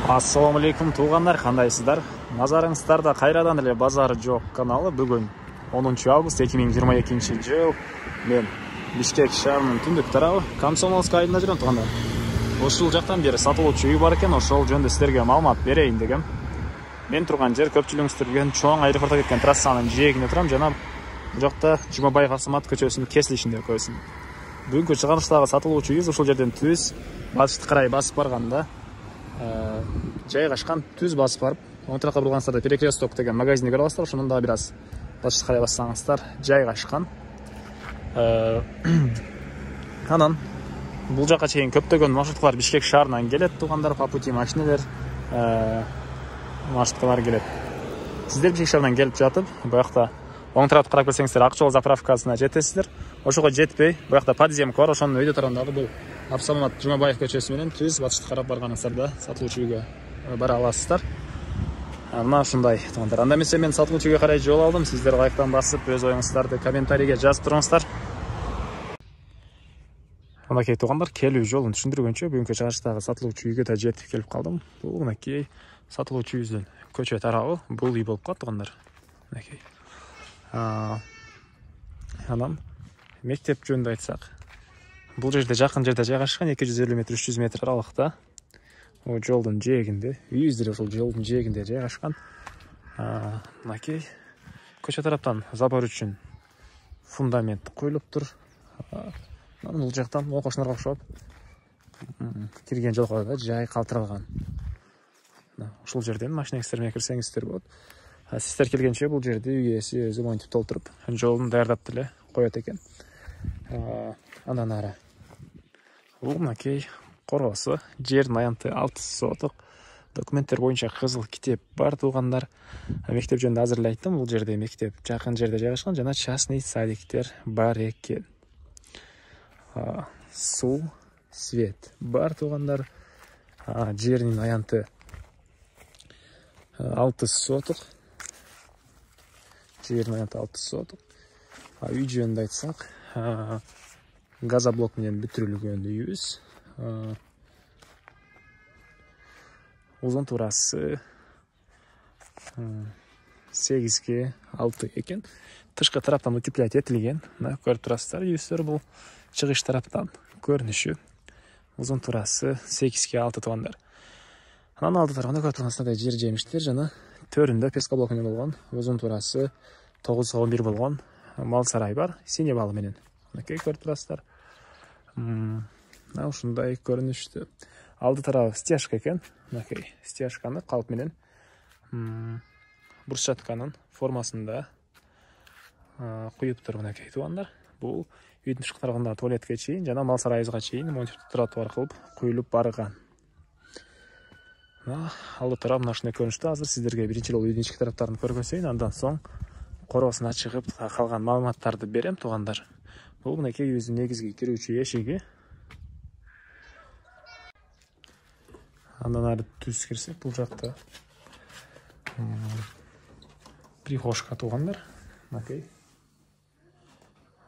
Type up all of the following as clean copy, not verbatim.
Ассаламу алейкум туугандар, кандайсыздар? Назарыңыздарда кайрадан эле Базары жок каналы. Бүгүн 10 август 2022 жыл. Мен Бишкек шаарынын түндүк тарабы Комсомольск айылында жүрөм туугандар. Ушул жактан бери сатылуучу үй бар экен, ошол жөнүндө силерге маалымат берейин дегем. Мен турган жер көпчүлүгүңүз билген чоң аэропортко кеткен трассанын жээгинде турам. Жана бул жакта Жумабаев Асамат көчөсүнүн кесилишинде көзүм. Бүгүнкү чыгарылыштагы сатылуучу үй ушул жерден түз батышты карай басып барганда жайгашкан, түз басып барып, оң тарапка бургансыздар Перекресток деген магазинди көрө аласыздар. Ошондон да бир аз батышты карай бассаңыздар жайгашкан. Анан бул жака чейин көптөгөн маршруткалар Бишкек шаарынан келет туугандар, по пути машиналар, маршруткалар келет. Сиздер Бишкек шаарынан келип жатып, буякта оң тарапты карап келсеңиздер, ак жол заправкасына жетесиздер. Ошого жетпей, буякта подземка бар, ошонун өйдө тургандагы бул Абсамат Жумабаев көчөсү менен түз батышты карап барганыңыздарда сатылуучу үйгө бара аласыздар. Мына ушундай туугандар. Анда эмесе мен сатылуучу үйгө карай жол алдым. Сиздер лайктан басып, өз оюңуздарды комментарийге жазып туруңуздар. Мынакей туугандар, келүү жолун түшүндүргөнчө бүгүнкү чыгарыштагы сатылуучу үйгө да жетип келип калдым. Бул мынакей сатылуучу үйүбүздүн көчө тарабы, бул үй болуп калат туугандар. Мынакей. Анан мектеп жөнүндө айтсак, бул жерде жакын жерде жайгашкан, 250 метр, 300 метр аралыкта. О жолдун жээгинде, үйүбүздөр ошол жолдун жээгинде жайгашкан. Мынакей көчө тараптан забор үчүн фундамент коюлуптур. Анан бул жактан окушнарга окшоп кирген жолго да жай калтырылган. Ушул жерден машинеңиздер менен кирсеңиздер болот. Сиздер келгенче бул жерди үй ээси өзү монтип толтуруп, жолун даярдап деле коет экен. Андан ары бул мынакей короосу, жердин аянты 6 соток. Документтер боюнча кызыл китеп бар туугандар. Мектеп жөнүндө азыр эле айттым, бул жерде мектеп жакын жерде жайгашкан жана частный садиктер бар экен. Суу, свет бар туугандар. Жердин аянты 6 соток. Жердин аянты 6 соток. Үй жөнүндө айтсак, газоблок менен бүтүрүлгөн үйүбүз. Узун туурасы 8/6 экен. Тышкы тараптан утеплять этилген. Көрүп турасыздар, үйүбүздөр бул чыгыш тараптан көрүнүшү. Узун туурасы 8/6 туугандар. Анан алды тарабында көрүп тургансыздар жер жемиштер жана төрүндө пескоблок менен болгон, узун туурасы 9/11 болгон мал сарай бар, синий балы менен. Мынакей көрүп турасыздар. Ушундай көрүнүштү. Алды тарабы стяжка экен. Мынакей стяжканы калп менен брусчатканын формасында куюптур мынакей туугандар. Бул үйдүн тышкы тарабында туалетке чейин жана мал сарайыбызга чейин монтип тротуар кылып куюлуп барган. Алды тарап мына ушундай көрүнүштү. Азыр сиздерге биринчи жолу үйдүн ички тараптарын көргөзөйүн, андан соң короосуна чыгып калган маалыматтарды берем туугандар. Бул мынакей үйүбүздүн негизги кирүүчү эшиги. Андан ары түз кирсек, бул жакта прихожка туугандар. Мынакей.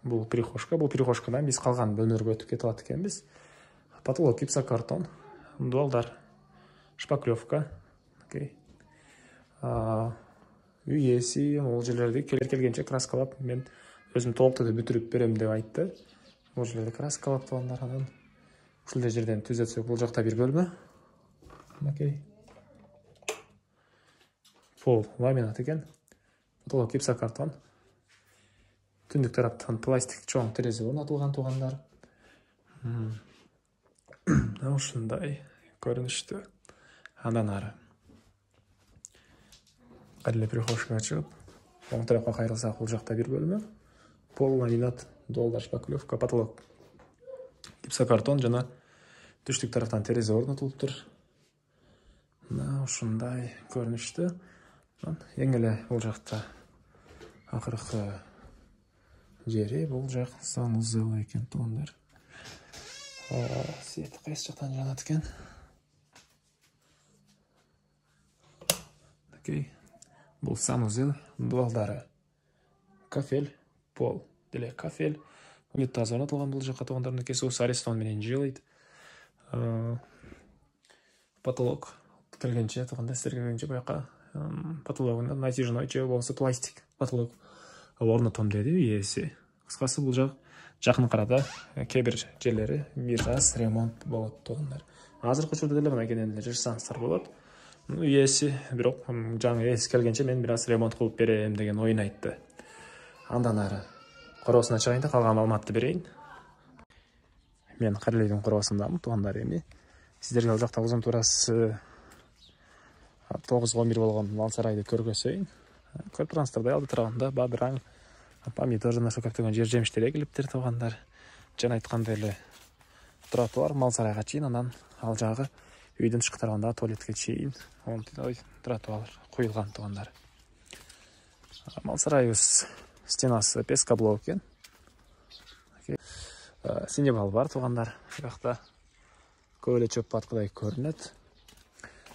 Бул прихожкадан биз калган бөлмөлөргө өтүп кетип атат экенбиз. Потолок гипсокартон, дуалдар, шпаклевка. Мынакей. Үй ээси бул жерлерди келгенче краскалап, мен өзүм толуктуу бүтүрүп берем деп айтты. Бул жерлерди краскалап туугандар. Анан ушул жерден түз өтсөк, бул жакта бир бөлмө. Мынакей. Пол ламинат экен. Потолок гипсокартон. Түндүк тараптан пластик чоң терезе орнотулган туугандар. Ушундай көрүнүштү. Андан ары кадиле прихожкага чыгып, оң тарапка кайрылсак, бул жакта бир бөлмө. Пол ламинат, дуалдар, шпаклевка, потолок гипсокартон жана түштүк тараптан терезе орнотулуптур. Ушундай көрүнүштү. Эң эле бул жакта акыркы жери, бул жак санузел экен туугандар. Свет кайсы жактан жанат экен? Окей. Бул санузел, дуалдары. Кафель, пол деле кафель. Унитаз орнотулган бул жакка туугандар. Суу Аристон менен жылыйт. Потолок келгенче тууганда сиздерге келгенче буяка потологунда натяжной же болбосо пластик потолок орнотом деди ээси. Кыскасы бул жак жакын арада кээ бир жерлери бир аз ремонт болот туугандар. Азыркы учурда деле мына кенен эле жашасаңыздар болот. Ээси бирок жаңы ээси келгенче мен бир аз ремонт кылып берем деген оюн айтты. Андан ары короосуна чыгайын да калган маалыматты берейин. Мен Карелийдин короосундамын туугандар. Эми сиздерге ал жакта узун туурасы 9-11 болгон мал сарайды көргөзөйүн. Көрүп турасыздар да, алды тарабында бадыраң, помидор жана ошо көптөгөн жер жемиштер эгилиптир туугандар. Жана айткандай эле тротуар мал сарайга чейин, анан ал жагы үйдүн тышкы тарабындагы туалетке чейин тротуар куюлган туугандар. Мал сарайыбыз стенасы пескоблок экен. Синебал бар туугандар. Бuyakta көп эле чөп баткыдай көрүнөт.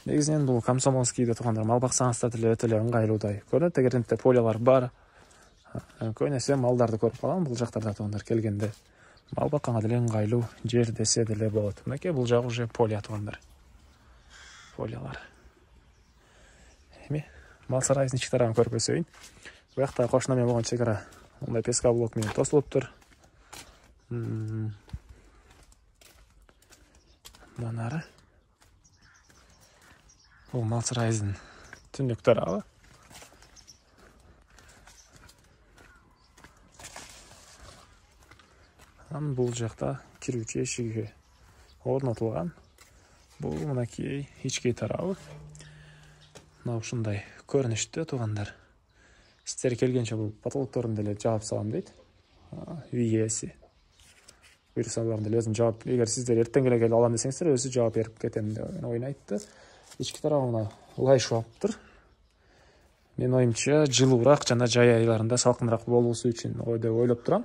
Негизинен бул Комсомольскийде туугандар мал баксаңыздар деле өтө эле ыңгайлуудай көрүнөт. Эгеринте полялар бар, көбүнесе малдарды көрүп калам бул жактарда туугандар келгенде. Мал бакканга деле ыңгайлуу жер десе деле болот. Мынакей бул жагы уже поля туугандар. Полялар. Эми мал сарайдын ички тарабын көрүп өсөйүн. Буякта кошуна менен болгон чек ара мындай пескоблок менен тосулуптур. Мындан ары бул мал сарайдын түндүк тарабы. Анан бул жакта кирүүчү эшиги орнотулган. Бул мынакей ички тарабы. Мына ушундай көрүнүштө туугандар. Сиздер келгенче бул потолокторун деле жаап салам дейт. Үй ээси. Буйрсаларын деле өзүм жаап, эгер сиздер эртең эле келип алам десеңиздер, өзү жаап берип кетем деп оюн айтты. Ички тарабына ылайышып алыптыр. Мен оюмча жылуураак жана жай айларында салкыныраак болуусу үчүн деп ойлоп турам.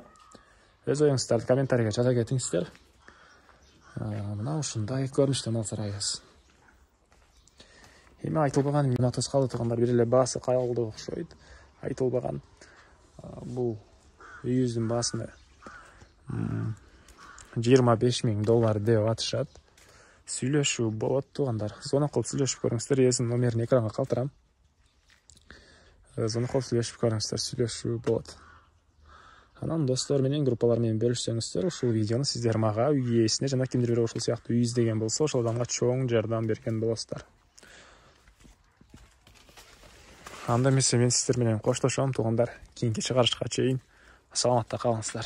Өз оюңуздарды комментарийге жаза кетиңиздер. Мына ушундай көрүнүштө мал сарайыбыз. Эми айтылбаган минутус калды туугандар, бир эле баасы калды окшойт. Айтылбаган бул үйүбүздүн баасына $25,000 деп атышат. Сүйлөшүү болот туугандар. Звонок кылып сүйлөшүп көрүңүздөр. Ээсинин номерин экранга калтырам. Звонок кылып сүйлөшүп көрүңүздөр. Сүйлөшүү болот. Анан достор менен, группалар менен бөлүшсөңүздөр, ушул видеону сиздер мага, үй ээсине жана кимдир бирөө ушул сыяктуу үй издеген болсо, ошол адамга чоң жардам берген болосуздар. Анда эмесе мен сиздер менен коштошом туугандар. Кийинки чыгарышка чейин саламатта калыңыздар.